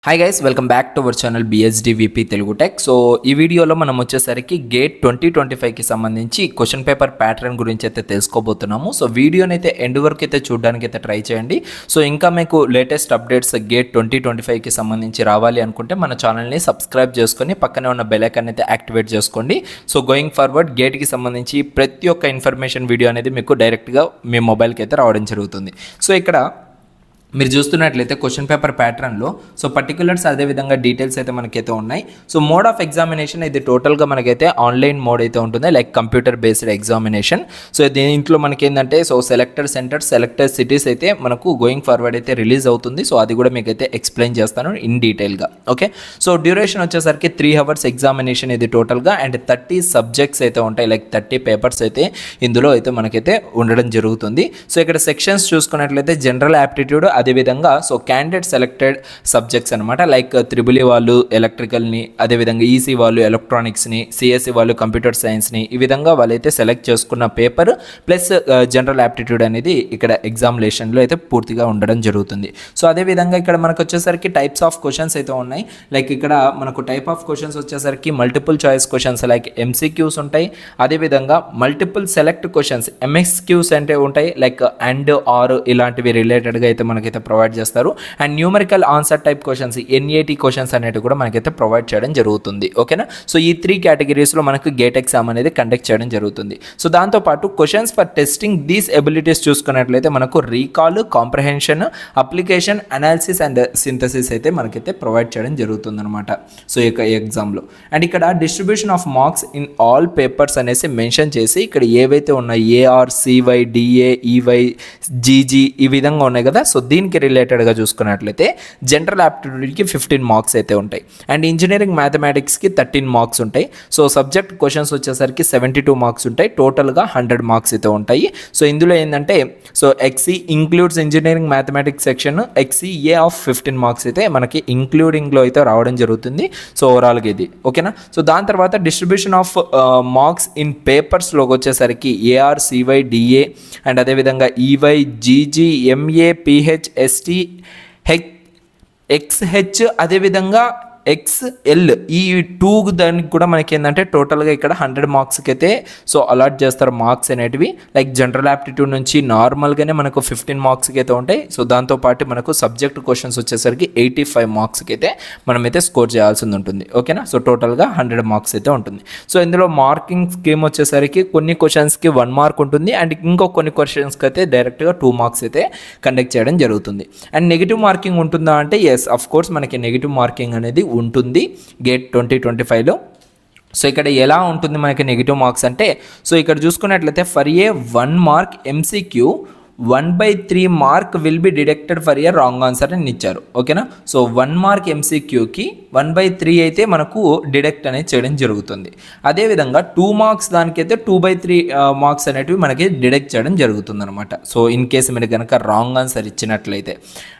Hi guys, welcome back to our channel BSDVP Telugu tech. So ఈ వీడియోలో మనం వచ్చేసరికి గేట్ 2025కి సంబంధించి క్వశ్చన్ పేపర్ ప్యాటర్న్ గురించి అయితే తెలుసుకోబోతున్నాము. సో వీడియోని అయితే ఎండ్ వరకు అయితే చూడడానికి అయితే ట్రై చేయండి. సో ఇంకా మీకు లేటెస్ట్ అప్డేట్స్ గేట్ 2025కి సంబంధించి రావాలి అనుకుంటే మన ఛానల్ని సబ్స్క్రైబ్ చేసుకొని పక్కనే ఉన్న బెల్ ఐకాన్ అయితే యాక్టివేట్ చేసుకోండి. సో గోయింగ్ ఫార్వర్డ్ గేట్కి సంబంధించి ప్రతి ఒక్క ఇన్ఫర్మేషన్ వీడియో అనేది మీకు డైరెక్ట్గా మీ మొబైల్కి అయితే రావడం జరుగుతుంది. సో ఇక్కడ మీరు చూస్తున్నట్లయితే క్వశ్చన్ పేపర్ ప్యాటర్న్లో సో పర్టికులర్స్ అదేవిధంగా డీటెయిల్స్ అయితే మనకైతే ఉన్నాయి. సో మోడ్ ఆఫ్ ఎగ్జామినేషన్ ఇది టోటల్గా మనకైతే ఆన్లైన్ మోడ్ అయితే ఉంటుంది, like computer based examination. So దీంట్లో మనకి ఏంటంటే so selected centres, selected cities అయితే మనకు గోయింగ్ ఫార్వర్డ్ అయితే రిలీజ్ అవుతుంది. సో అది కూడా మీకు అయితే ఎక్స్ప్లెయిన్ చేస్తాను ఇన్ డీటెయిల్గా. ఓకే, సో డ్యూరేషన్ వచ్చేసరికి 3 hours ఎగ్జామినేషన్ ఇది టోటల్గా, అండ్ 30 సబ్జెక్ట్స్ అయితే ఉంటాయి, లైక్ 30 పేపర్స్ అయితే ఇందులో అయితే మనకైతే ఉండడం జరుగుతుంది. సో ఇక్కడ సెక్షన్స్ చూసుకున్నట్లయితే జనరల్ యాప్టిట్యూడ్, అదేవిధంగా సో క్యాండిడేట్ సెలెక్టెడ్ సబ్జెక్ట్స్ అనమాట, లైక్ త్రిబుల్ వాళ్ళు ఎలక్ట్రికల్ని, అదేవిధంగా ఈసీ వాళ్ళు ఎలక్ట్రానిక్స్ని, సిఎస్సి వాళ్ళు కంప్యూటర్ సైన్స్ని, ఈ విధంగా వాళ్ళైతే సెలెక్ట్ చేసుకున్న పేపర్ ప్లస్ జనరల్ యాప్టిట్యూడ్ అనేది ఇక్కడ ఎగ్జామినేషన్లో అయితే పూర్తిగా ఉండడం జరుగుతుంది. సో అదేవిధంగా ఇక్కడ మనకు వచ్చేసరికి టైప్స్ ఆఫ్ క్వశ్చన్స్ అయితే ఉన్నాయి. లైక్ ఇక్కడ మనకు టైప్ ఆఫ్ క్వశ్చన్స్ వచ్చేసరికి multiple choice questions like MCQs ఉంటాయి, అదేవిధంగా మల్టిపుల్ సెలెక్ట్ క్వశ్చన్స్ MXQs అంటే ఉంటాయి, లైక్ అండ్ ఆర్ ఇలాంటివి రిలేటెడ్గా అయితే మనకైతే ప్రొవైడ్ చేస్తారు. And numerical answer type questions NAT questions అనేవి కూడా మనకైతే ప్రొవైడ్ చేయడం జరుగుతుంది. ఓకేనా, సో ఈ 3 కేటగిరీస్లో మనకు గేట్ ఎగ్జామ్ అనేది కండక్ట్ చేయడం జరుగుతుంది. సో దాంతోపాటు questions for testing these abilities చూసుకున్నట్లయితే మనకు recall, comprehension, application, analysis and synthesis అయితే మనకైతే ప్రొవైడ్ చేయడం జరుగుతుంది అనమాట. సో ఈ ఎగ్జామ్లో అండ్ ఇక్కడ distribution of marks in all papers అనేసి మెన్షన్ చేసి ఇక్కడ ఏవైతే ఉన్నాయి AR, CY, DA, EY, GG ఈ విధంగా ఉన్నాయి కదా. సో దీనికి రిలేటెడ్గా చూసుకున్నట్లయితే జనరల్ యాప్టిట్యూడ్కి 15 మార్క్స్ అయితే ఉంటాయి, అండ్ ఇంజనీరింగ్ మ్యాథమెటిక్స్కి 13 మార్క్స్ ఉంటాయి. సో సబ్జెక్ట్ క్వశ్చన్స్ వచ్చేసరికి 72 మార్క్స్ ఉంటాయి, టోటల్గా 100 మార్క్స్ అయితే ఉంటాయి. సో ఇందులో ఏంటంటే so XE includes engineering mathematics section, XEA of 15 marks అయితే మనకి ఇంక్లూడింగ్లో అయితే రావడం జరుగుతుంది. సో ఓవరాల్గా ఇది ఓకేనా. సో దాని తర్వాత డిస్ట్రిబ్యూషన్ ఆఫ్ మార్క్స్ ఇన్ పేపర్స్లోకి వచ్చేసరికి AR, CY, DA అండ్ అదేవిధంగా EY, GG, MA, PH, ST, XH అదేవిధంగా XL ఈ 2 దానికి కూడా మనకి ఏంటంటే టోటల్గా ఇక్కడ 100 మార్క్స్కి అయితే సో అలాట్ చేస్తారు మార్క్స్ అనేటివి. లైక్ జనరల్ యాప్టిట్యూడ్ నుంచి నార్మల్గానే మనకు 15 మార్క్స్కి అయితే ఉంటాయి. సో దాంతోపాటు మనకు సబ్జెక్ట్ క్వశ్చన్స్ వచ్చేసరికి 85 మార్క్స్కి అయితే మనమైతే స్కోర్ చేయాల్సి ఉంటుంది. ఓకేనా, సో టోటల్గా 100 మార్క్స్ అయితే ఉంటుంది. సో ఇందులో మార్కింగ్ స్కీమ్ వచ్చేసరికి కొన్ని క్వశ్చన్స్కి 1 మార్క్ ఉంటుంది, అండ్ ఇంకో కొన్ని క్వశ్చన్స్కి అయితే డైరెక్ట్గా 2 మార్క్స్ అయితే కండక్ట్ చేయడం జరుగుతుంది. అండ్ నెగిటివ్ మార్కింగ్ ఉంటుందా అంటే ఎస్, అఫ్ కోర్స్ మనకి నెగిటివ్ మార్కింగ్ అనేది ఉంటుంది గేట్ 2025లో. సో ఇక్కడ ఎలా ఉంటుంది మనకి నెగిటివ్ మార్క్స్ అంటే సో ఇక్కడ చూసుకున్నట్లయితే for a 1 mark MCQ 1/3 mark will be deducted for a wrong answer అని ఇచ్చారు. ఓకేనా, సో 1 మార్క్ MCQకి 1/3 అయితే మనకు డిడక్ట్ అనేది చేయడం జరుగుతుంది. అదేవిధంగా 2 మార్క్స్ దానికైతే 2/3 మార్క్స్ అనేటివి మనకి డిడక్ట్ చేయడం జరుగుతుంది అనమాట. సో ఇన్ కేసు మీరు కనుక రాంగ్ ఆన్సర్ ఇచ్చినట్లయితే.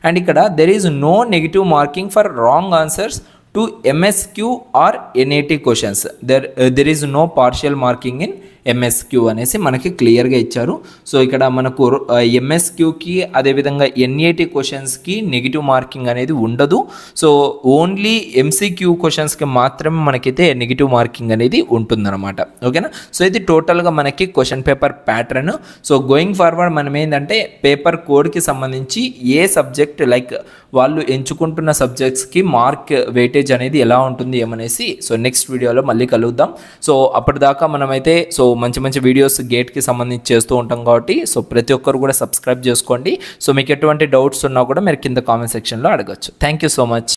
అండ్ ఇక్కడ there is no negative marking for wrong answers to MSQ or NAT questions. There is no partial marking in MSQ అనేసి మనకి క్లియర్గా ఇచ్చారు. సో ఇక్కడ మనకు MSQకి అదేవిధంగా NAT క్వశ్చన్స్కి నెగిటివ్ మార్కింగ్ అనేది ఉండదు. సో ఓన్లీ MCQ క్వశ్చన్స్కి మాత్రమే మనకైతే నెగిటివ్ మార్కింగ్ అనేది ఉంటుందన్నమాట. ఓకేనా, సో ఇది టోటల్గా మనకి question paper pattern. So going forward మనం ఏంటంటే పేపర్ కోడ్కి సంబంధించి ఏ సబ్జెక్ట్ లైక్ వాళ్ళు ఎంచుకుంటున్న సబ్జెక్ట్స్కి మార్క్ వెయిటేజ్ అనేది ఎలా ఉంటుంది ఏమనేసి సో నెక్స్ట్ వీడియోలో మళ్ళీ కలుద్దాం. సో అప్పటిదాకా మనమైతే సో మంచి మంచి వీడియోస్ గేట్కి సంబంధించి చేస్తూ ఉంటాం కాబట్టి సో ప్రతి ఒక్కరు కూడా సబ్స్క్రైబ్ చేసుకోండి. సో మీకు ఎటువంటి డౌట్స్ ఉన్నా కూడా మీరు కింద కామెంట్ సెక్షన్లో అడగచ్చు. Thank you so much.